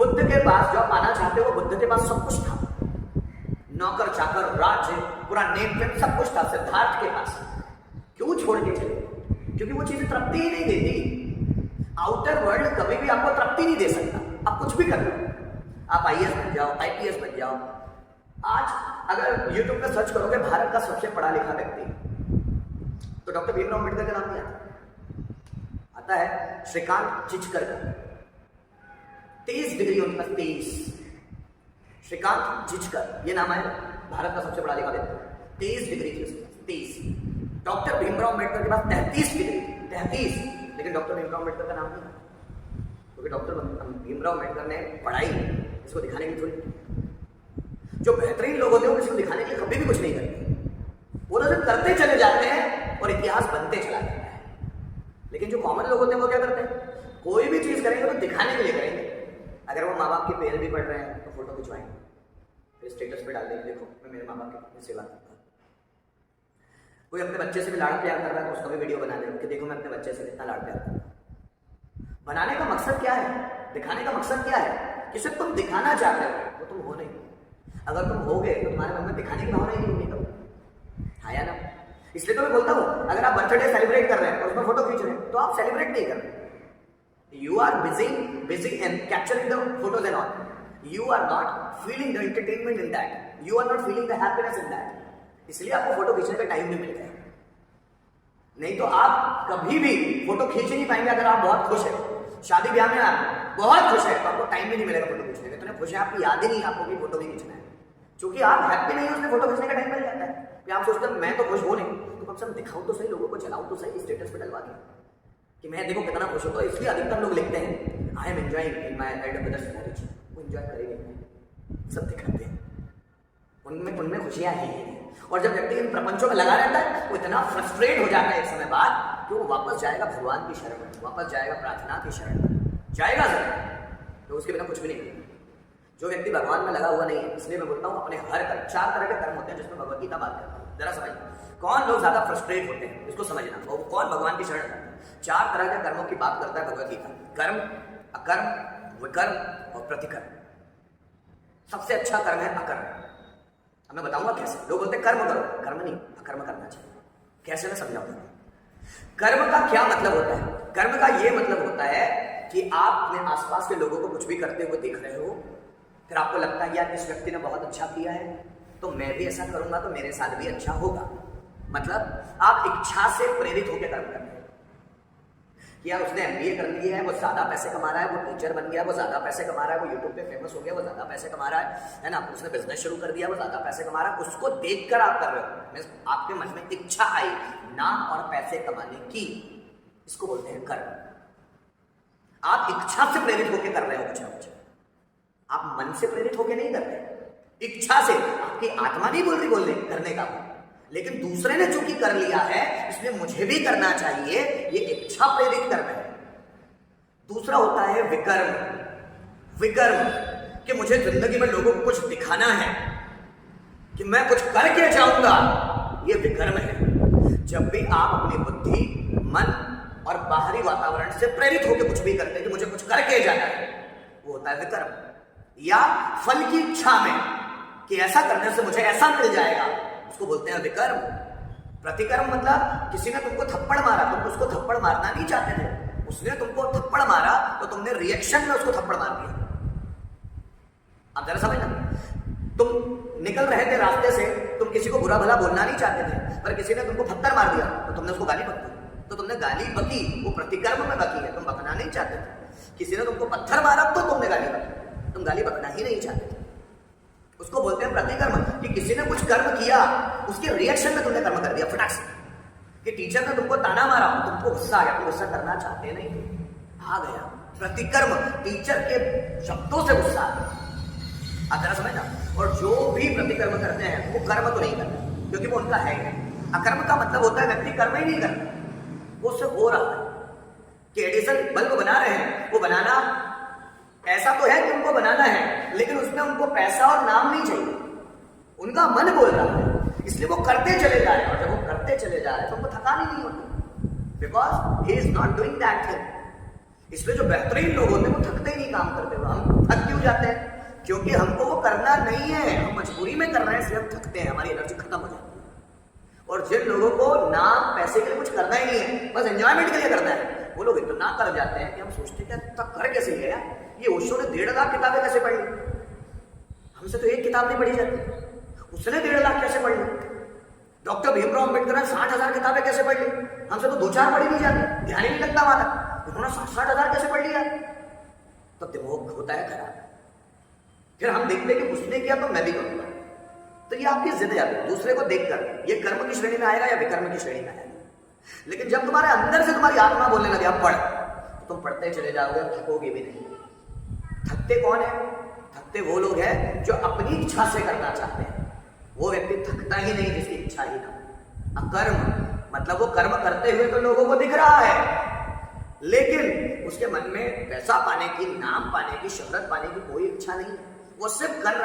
बुद्ध के पास जो आप पाना चाहते हो, बुद्ध के पास सब कुछ था, नौकर चाकर, राज्य, पूरा नेम प्लेट सब कुछ था सिद्धार्थ के पास। क्यों छोड़ के चले? क्योंकि वो चीजें तृप्ति ही नहीं देती। आउटर वर्ल्ड कभी भी आपको तृप्ति नहीं दे सकता। आप कुछ भी कर लो, आप आईएएस बन जाओ, आईपीएस बन जाओ। आज अगर यूट्यूब पे सर्च करोगे भारत का सबसे पढ़ा लिखा व्यक्ति, तो डॉक्टर भीमराव अम्बेडकर का नाम नहीं आता है श्रीकांत चिचकर का। 23 डिग्री उनके पास, 23। श्रीकांत चिचकर ये नाम है, भारत का सबसे बड़ा लिखा व्यक्ति। 23 डिग्री थी उसके पास, 23। डॉक्टर भीमराव अम्बेडकर के पास 33 डिग्री, 33। लेकिन डॉक्टर भीमराव अम्बेडकर का नाम नहीं, क्योंकि डॉक्टर भीमराव अम्बेडकर ने पढ़ाई इसको दिखाने की थोड़ी। जो बेहतरीन लोग होते हैं वो किसी को दिखाने के लिए कभी भी कुछ नहीं करते, वो तो करते चले जाते हैं और इतिहास बनते चला जाता है। लेकिन जो कॉमन लोग होते हैं वो क्या करते हैं? कोई भी चीज करेंगे तो दिखाने के लिए करेंगे। अगर वो माँ बाप के पैर भी पड़ रहे हैं तो फोटो खिंचवाएंगे, फिर स्टेटस पे डाल देंगे, देखो मैं मेरे माँ बाप की कितनी सेवा करता हूँ। कोई अपने बच्चे से भी लाड़ प्यार कर रहा है तो उसका भी वीडियो बना देंगे कि देखो मैं अपने बच्चे से कितना लाड़ प्यार करता हूँ। बनाने का मकसद क्या है? दिखाने का मकसद क्या है? कि सिर्फ तुम दिखाना चाहते हो, वो तुम हो नहीं। अगर तुम हो गए तो तुम्हारे मन में दिखाने की भावना ही नहीं होगी तब, हाँ या ना? इसलिए तो मैं बोलता हूँ, अगर आप बर्थडे सेलिब्रेट कर रहे हैं और उसमें फोटो खींच रहे हैं तो आप सेलिब्रेट नहीं कर रहे। You are busy in capturing the photos and all. You are not feeling the entertainment in that, you are not feeling the happiness in that. इसलिए आपको फोटो खींचने का टाइम नहीं मिलेगा। नहीं तो आप कभी भी फोटो खींच नहीं पाएंगे। अगर आप बहुत खुश हैं, शादी ब्याह में आप बहुत खुश हैं, तो आपको टाइम भी नहीं मिलेगा फोटो खींचने का। इतने खुश हैं, आपकी याद ही नहीं, आपको भी फोटो नहीं खींचना है। क्योंकि आप हैप्पी नहीं हो, उसमें फोटो खींचने का टाइम मिल जाता है। कि आप सोचते हैं मैं तो खुश हो नहीं, तो कम से कम दिखाऊं तो सही, लोगों को चलाऊं तो सही, स्टेटस पे डलवा दिया कि मैं देखो कितना खुश होता हूं। इसलिए अधिकतर लोग लिखते हैं I am enjoying in my Elder brothers marriage. वो एंजॉय करेंगे, सब दिखाते हैं, उनमें खुशियां हैं। और जब व्यक्ति इन प्रपंचों में लगा रहता है, वो इतना फ्रस्ट्रेट हो जाता है एक समय बाद कि वो वापस जाएगा भगवान की शरण में, वापस जाएगा प्रार्थना की शरण में, जाएगा जरूर, तो उसके बिना कुछ भी नहीं करेगा। जो व्यक्ति भगवान में लगा हुआ नहीं है, इसलिए मैं बोलता हूँ अपने हर कर्म, 4 तरह के कर्म होते हैं जिसमें भगवत गीता बात करता है। जरा समझिए कौन लोग ज्यादा फ्रस्ट्रेट होते हैं, इसको समझना, और कौन भगवान की शरण जाता है। 4 तरह के कर्मों की बात करता है भगवत गीता, कर्म, अकर्म, विकर्म और प्रतिकर्म। सबसे अच्छा कर्म है अकर्म। अब मैं बताऊंगा कैसे। लोग बोलते हैं कर्म करो, कर्म नहीं, अकर्म करना चाहिए। कैसे, मैं समझाऊंगा। कर्म का क्या मतलब होता है? कर्म का ये मतलब होता है कि आप अपने आसपास के लोगों को कुछ भी करते हुए देख रहे हो, फिर आपको लगता है यार इस व्यक्ति ने बहुत अच्छा किया है, तो मैं भी ऐसा करूंगा तो मेरे साथ भी अच्छा होगा। मतलब आप इच्छा से प्रेरित होकर कर्म करते हैं कि यार उसने एमबीए कर लिया है, वो ज्यादा पैसे कमा रहा है, वो टीचर बन गया, वो ज्यादा पैसे कमा रहा है, वो यूट्यूब पे फेमस हो गया, वो ज्यादा पैसे कमा रहा है ना, उसने बिजनेस शुरू कर दिया, वो ज्यादा पैसे कमा रहा है। उसको देखकर आप कर रहे हो, आपके मन में इच्छा आई नाम और पैसे कमाने की, इसको बोलते हैं कर्म। आप इच्छा से प्रेरित होकर कर रहे हो कुछ ना कुछ, आप मन से प्रेरित होकर नहीं कर रहे, इच्छा से। आपकी आत्मा नहीं बोल रही बोलने करने का, लेकिन दूसरे ने चूंकि कर लिया है इसलिए मुझे भी करना चाहिए, ये इच्छा प्रेरित करना है। दूसरा होता है विकर्म। विकर्म कि मुझे जिंदगी में लोगों को कुछ दिखाना है, कि मैं कुछ करके जाऊंगा, ये विकर्म है। जब भी आप अपनी बुद्धि, मन और बाहरी वातावरण से प्रेरित होकर कुछ भी करते हैं कि मुझे कुछ करके जाना है, वो होता है विकर्म। या फल की इच्छा में कि ऐसा करने से मुझे ऐसा मिल जाएगा, उसको बोलते हैं विकर्म। प्रतिकर्म मतलब किसी ने तुमको थप्पड़ मारा, तुम उसको थप्पड़ मारना नहीं चाहते थे, उसने तुमको थप्पड़ मारा तो तुमने रिएक्शन में उसको थप्पड़ मार दिया। आप जरा समझना, तुम निकल रहे थे रास्ते से, तुम किसी को बुरा भला बोलना नहीं चाहते थे, पर किसी ने तुमको पत्थर मार दिया तो तुमने उसको गाली बकी, तो तुमने गाली बकी, वो प्रतिकर्म में बकी है, तुम बकना नहीं चाहते थे। किसी ने तुमको पत्थर मारा तो तुमने गाली बकी, तुम गाली बकना ही नहीं चाहते थे, उसको बोलते हैं प्रतिकर्म। कि किसी ने कुछ कर्म किया, उसके रिएक्शन में तुमने कर्म कर दिया फटाक से। कि टीचर ने तुमको ताना मारा, तुमको गुस्सा आ गया, तुम गुस्सा करना चाहते नहीं, आ गया प्रतिकर्म, टीचर के शब्दों से गुस्सा आ गया। आप जरा समझना। और जो भी प्रतिकर्म करते हैं वो कर्म तो नहीं करते, क्योंकि वो उनका है ही नहीं। अकर्म का मतलब होता है व्यक्ति कर्म ही नहीं करता, वो उससे हो रहा है। कि एडिसन बल्ब बना रहे हैं, वो बनाना ऐसा तो है कि उनको बनाना है, लेकिन उसमें उनको पैसा और नाम नहीं चाहिए, उनका मन बोल रहा है, इसलिए वो करते चले जा रहे हैं। और जब वो करते चले जा रहे हैं तो उनको थकान ही नहीं होती, because he is not doing that thing. इसलिए जो बेहतरीन लोग होते हैं वो थकते ही नहीं काम करते हुए। हम थक क्यों जाते हैं, क्योंकि हमको वो करना नहीं है, हम मजबूरी में कर रहे हैं, इसलिए हम थकते हैं, हमारी एनर्जी खत्म हो जाती है। और जिन लोगों को नाम पैसे के लिए कुछ करना ही नहीं है, बस एंजॉयमेंट के लिए करना है, वो लोग इतना कर जाते हैं कि हम सोचते हैं कि तब कर कैसे लिया ये ओशो ने 1.5 लाख किताबें कैसे पढ़ ली, हमसे तो एक किताब नहीं पढ़ी जाती, उसने 1.5 लाख कैसे पढ़ ली। डॉक्टर भीमराव अम्बेडकर ने 60,000 किताबें कैसे पढ़ ली, हमसे तो 2-4 पढ़ी नहीं जाती, ध्यान ही नहीं लगता हमारा, उन्होंने 60,000 कैसे पढ़ लिया। तो दिमाग होता है खराब। फिर हम देखते हैं कि उसने किया तो मैं भी करूंगा, तो ये आपकी जिद है दूसरे को देखकर, ये कर्म की श्रेणी में आएगा या विकर्म की श्रेणी में आएगा। लेकिन जब तुम्हारे अंदर से तुम्हारी आत्मा बोलने लगे अब पढ़, तो तुम पढ़ते चले जाओगे, थकोगे भी नहीं। थकते कौन है? थकते वो लोग हैं जो अपनी इच्छा से करना चाहते हैं, वो व्यक्ति थकता ही नहीं जिसकी इच्छा ही ना। अकर्म मतलब वो कर्म करते हुए तो लोगों को दिख रहा है, लेकिन उसके मन में पैसा पाने की, नाम पाने की, शोहरत पाने की कोई इच्छा नहीं है, वो सिर्फ कर रहा